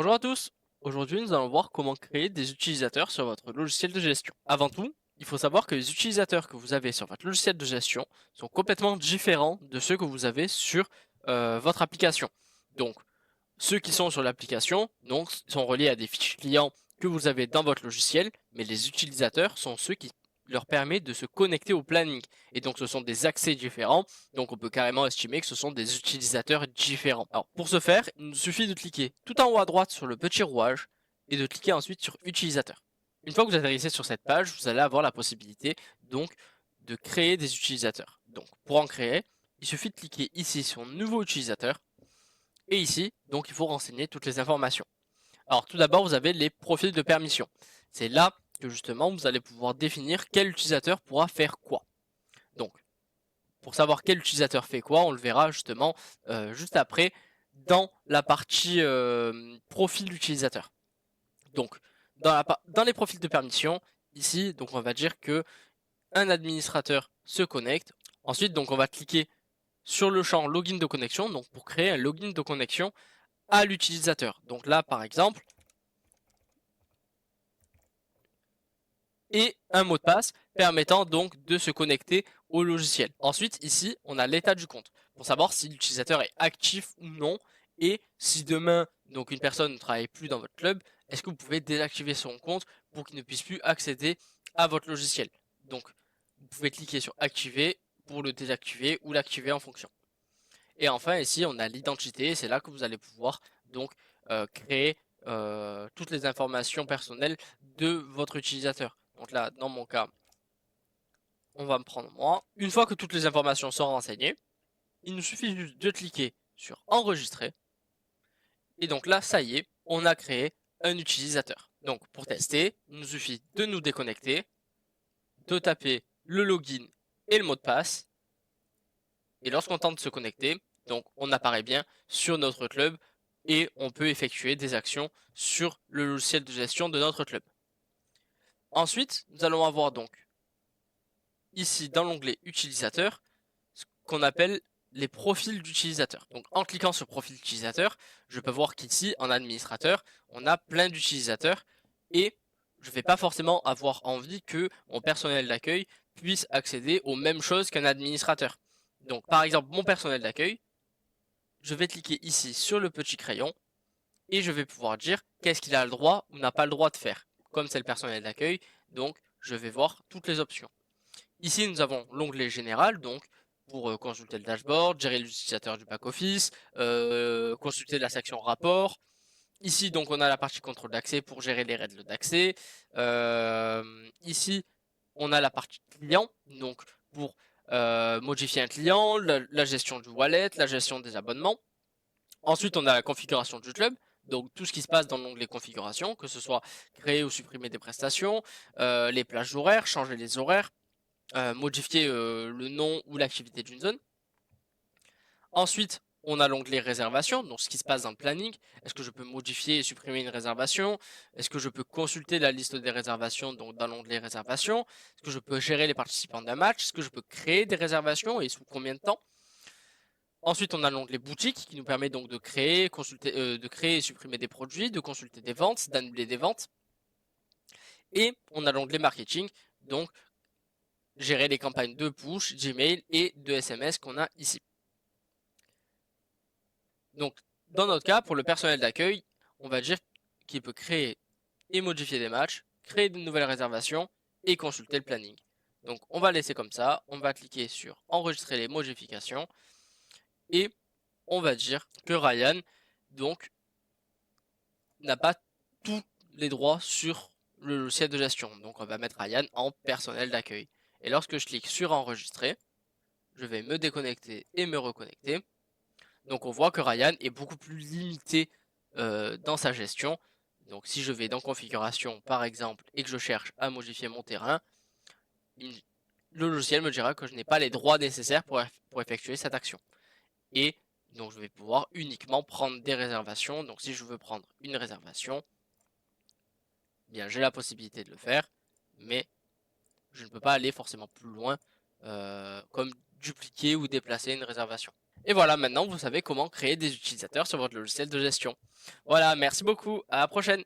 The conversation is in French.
Bonjour à tous. Aujourd'hui, nous allons voir comment créer des utilisateurs sur votre logiciel de gestion. Avant tout, il faut savoir que les utilisateurs que vous avez sur votre logiciel de gestion sont complètement différents de ceux que vous avez sur votre application. Donc, ceux qui sont sur l'application sont reliés à des fiches clients que vous avez dans votre logiciel, mais les utilisateurs sont ceux qui leur permettent de se connecter au planning. Et donc ce sont des accès différents, donc on peut carrément estimer que ce sont des utilisateurs différents. Alors pour ce faire, il nous suffit de cliquer tout en haut à droite sur le petit rouage et de cliquer ensuite sur utilisateur. Une fois que vous atterrissez sur cette page, vous allez avoir la possibilité donc de créer des utilisateurs. Donc pour en créer, il suffit de cliquer ici sur nouveau utilisateur et ici, donc il faut renseigner toutes les informations. Alors tout d'abord, vous avez les profils de permission. C'est là que justement, vous allez pouvoir définir quel utilisateur pourra faire quoi. Donc, pour savoir quel utilisateur fait quoi, on le verra justement juste après dans la partie profil d'utilisateur. Donc, dans les profils de permission, ici, donc on va dire que un administrateur se connecte. Ensuite, donc on va cliquer sur le champ login de connexion, donc pour créer un login de connexion à l'utilisateur. Donc là, par exemple, et un mot de passe permettant donc de se connecter au logiciel. Ensuite, ici, on a l'état du compte pour savoir si l'utilisateur est actif ou non et si demain, donc une personne ne travaille plus dans votre club, est-ce que vous pouvez désactiver son compte pour qu'il ne puisse plus accéder à votre logiciel. Donc, vous pouvez cliquer sur activer pour le désactiver ou l'activer en fonction. Et enfin, ici, on a l'identité. C'est là que vous allez pouvoir donc créer toutes les informations personnelles de votre utilisateur. Donc là, dans mon cas, on va me prendre moi. Une fois que toutes les informations sont renseignées, il nous suffit juste de cliquer sur enregistrer. Et donc là, ça y est, on a créé un utilisateur. Donc pour tester, il nous suffit de nous déconnecter, de taper le login et le mot de passe. Et lorsqu'on tente de se connecter, donc on apparaît bien sur notre club et on peut effectuer des actions sur le logiciel de gestion de notre club. Ensuite, nous allons avoir donc ici dans l'onglet utilisateur ce qu'on appelle les profils d'utilisateurs. Donc en cliquant sur profil utilisateur, je peux voir qu'ici en administrateur, on a plein d'utilisateurs et je ne vais pas forcément avoir envie que mon personnel d'accueil puisse accéder aux mêmes choses qu'un administrateur. Donc par exemple, mon personnel d'accueil, je vais cliquer ici sur le petit crayon et je vais pouvoir dire qu'est-ce qu'il a le droit ou n'a pas le droit de faire. Comme c'est le personnel d'accueil, donc je vais voir toutes les options. Ici, nous avons l'onglet général, donc pour consulter le dashboard, gérer l'utilisateur du back-office, consulter la section rapport. Ici, donc, on a la partie contrôle d'accès pour gérer les règles d'accès. Ici, on a la partie client, donc pour modifier un client, la gestion du wallet, la gestion des abonnements. Ensuite, on a la configuration du club, donc tout ce qui se passe dans l'onglet configuration, que ce soit créer ou supprimer des prestations, les plages horaires, changer les horaires, modifier le nom ou l'activité d'une zone. Ensuite, on a l'onglet réservation, donc ce qui se passe dans le planning. Est-ce que je peux modifier et supprimer une réservation? Est-ce que je peux consulter la liste des réservations donc dans l'onglet réservation? Est-ce que je peux gérer les participants d'un match? Est-ce que je peux créer des réservations et sous combien de temps? Ensuite, on a l'onglet boutique qui nous permet donc de créer, de créer et supprimer des produits, de consulter des ventes, d'annuler des ventes. Et on a l'onglet marketing, donc gérer les campagnes de push, Gmail et de SMS qu'on a ici. Donc, dans notre cas, pour le personnel d'accueil, on va dire qu'il peut créer et modifier des matchs, créer de nouvelles réservations et consulter le planning. Donc, on va laisser comme ça, on va cliquer sur enregistrer les modifications et on va dire que Ryan, donc, n'a pas tous les droits sur le logiciel de gestion. Donc, on va mettre Ryan en personnel d'accueil. Et lorsque je clique sur enregistrer, je vais me déconnecter et me reconnecter. Donc on voit que Ryan est beaucoup plus limité dans sa gestion. Donc si je vais dans configuration par exemple et que je cherche à modifier mon terrain, le logiciel me dira que je n'ai pas les droits nécessaires pour effectuer cette action. Et donc je vais pouvoir uniquement prendre des réservations. Donc si je veux prendre une réservation, eh bien j'ai la possibilité de le faire, mais je ne peux pas aller forcément plus loin comme dupliquer ou déplacer une réservation. Et voilà, maintenant vous savez comment créer des utilisateurs sur votre logiciel de gestion. Voilà, merci beaucoup, à la prochaine.